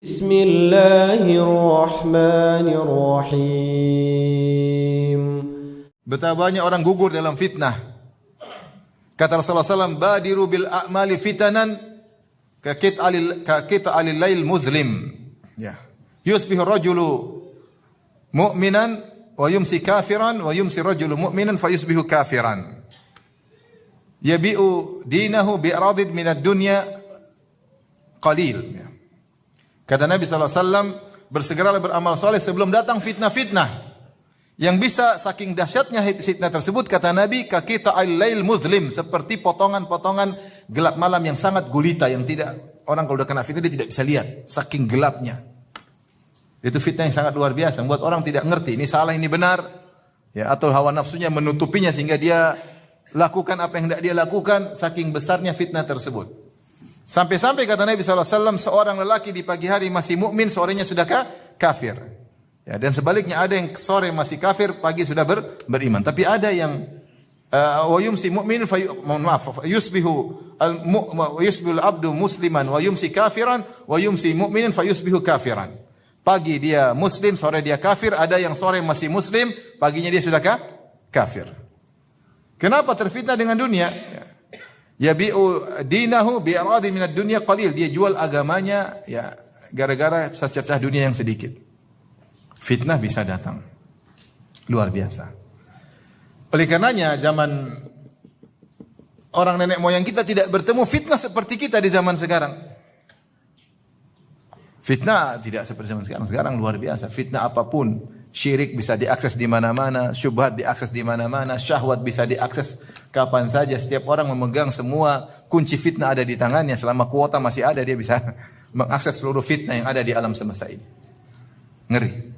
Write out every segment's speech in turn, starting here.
Bismillahirrahmanirrahim. Betapa banyak orang gugur dalam fitnah. Kata Rasulullah SAW, badiru bil a'mali fitanan ka qit'alil lail muzlim. Ya. Yusbihu rajulu mu'minan wa yumsi kafiran wa yumsi rajulu mu'minan fa yusbihu kafiran. Yabi'u dinahu bi'radid minad dunya qalil. Ya. Kata Nabi SAW, bersegeralah beramal soleh sebelum datang fitnah-fitnah. Yang bisa saking dahsyatnya fitnah tersebut, kata Nabi, kakita al-lail muzlim, seperti potongan-potongan gelap malam yang sangat gulita, yang tidak, orang kalau udah kena fitnah dia tidak bisa lihat, saking gelapnya. Itu fitnah yang sangat luar biasa, membuat orang tidak ngerti, ini salah, ini benar, ya, atau hawa nafsunya menutupinya sehingga dia lakukan apa yang tidak dia lakukan, saking besarnya fitnah tersebut. Sampai-sampai kata Nabi SAW, seorang lelaki di pagi hari masih mukmin, sorenya sudah kafir. Ya, dan sebaliknya ada yang sore masih kafir, pagi sudah beriman. Tapi ada yang wa yumsi mu'min yusbihu al-abdu musliman wa yumsi kafiran wa yumsi mu'minin fayusbihu kafiran. Pagi dia muslim, sore dia kafir. Ada yang sore masih muslim, paginya dia sudah kafir. Kenapa terfitnah dengan dunia? Yabi'u dinahu bi'aradi minad dunya qalil. Dia jual agamanya ya gara-gara secercah dunia yang sedikit. Fitnah bisa datang. Luar biasa. Oleh karenanya zaman orang nenek moyang kita tidak bertemu fitnah seperti kita di zaman sekarang. Fitnah tidak seperti zaman sekarang. Sekarang luar biasa. Fitnah apapun. Syirik bisa diakses di mana-mana, syubhat diakses di mana-mana, syahwat bisa diakses kapan saja. Setiap orang memegang semua kunci fitnah ada di tangannya. Selama kuota masih ada, dia bisa mengakses seluruh fitnah yang ada di alam semesta ini. Ngeri.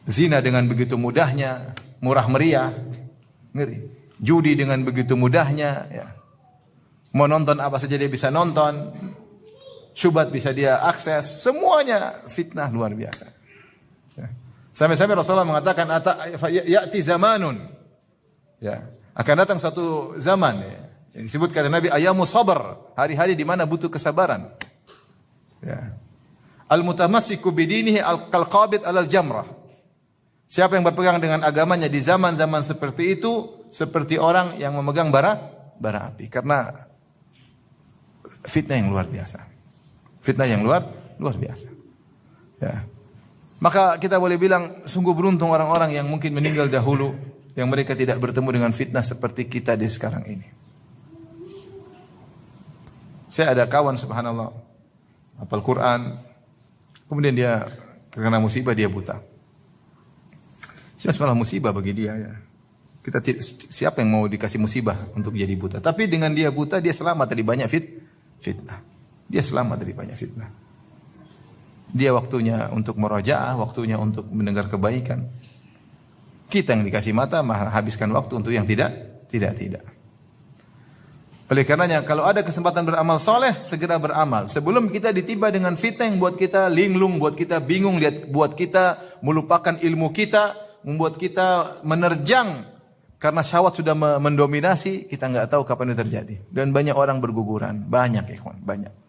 Zina dengan begitu mudahnya, murah meriah, ngeri. Judi dengan begitu mudahnya, ya. Mau nonton apa saja dia bisa nonton. Syubhat bisa dia akses. Semuanya fitnah luar biasa. Sampai-sampai Rasulullah mengatakan ya'ti zamanun, ya, akan datang satu zaman, ya, yang disebut kata Nabi ayamu sabar, hari-hari di mana butuh kesabaran. Ya. Al-mutamassiku bidinihi al-qalqabid alal jamrah. Siapa yang berpegang dengan agamanya di zaman-zaman seperti itu seperti orang yang memegang bara api, karena fitnah yang luar biasa. Fitnah yang luar biasa. Ya. Maka kita boleh bilang sungguh beruntung orang-orang yang mungkin meninggal dahulu, yang mereka tidak bertemu dengan fitnah seperti kita di sekarang ini. Saya ada kawan subhanallah, hafal Quran, kemudian dia terkena musibah, dia buta. Malah musibah bagi dia, ya. Siapa yang mau dikasih musibah untuk jadi buta? Tapi dengan dia buta, dia selamat dari banyak fitnah. Dia selamat dari banyak fitnah. Dia waktunya untuk merajaah, waktunya untuk mendengar kebaikan. Kita yang dikasih mata malah habiskan waktu untuk yang tidak. Oleh karenanya kalau ada kesempatan beramal soleh, segera beramal. Sebelum kita ditimpa dengan fitnah yang buat kita linglung, buat kita bingung, buat kita melupakan ilmu kita, membuat kita menerjang karena syahwat sudah mendominasi, kita nggak tahu kapan itu terjadi. Dan banyak orang berguguran, banyak ikhwan, banyak.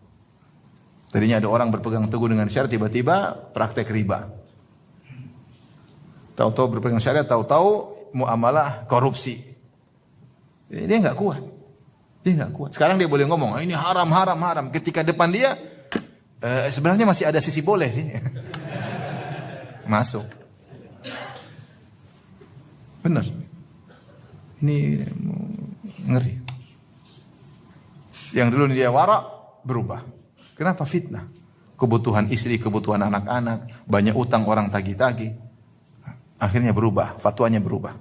Tadinya ada orang berpegang teguh dengan syariat, tiba-tiba praktek riba. Tahu-tahu berpegang syariat, tahu-tahu muamalah korupsi. Dia enggak kuat. Sekarang dia boleh ngomong, ini haram. Ketika depan dia, sebenarnya masih ada sisi boleh sih. Masuk. Benar. Ini ngeri. Yang dulu dia warak, berubah. Kenapa fitnah? Kebutuhan istri, kebutuhan anak-anak, banyak utang orang tagih-tagih. Akhirnya berubah, fatwanya berubah.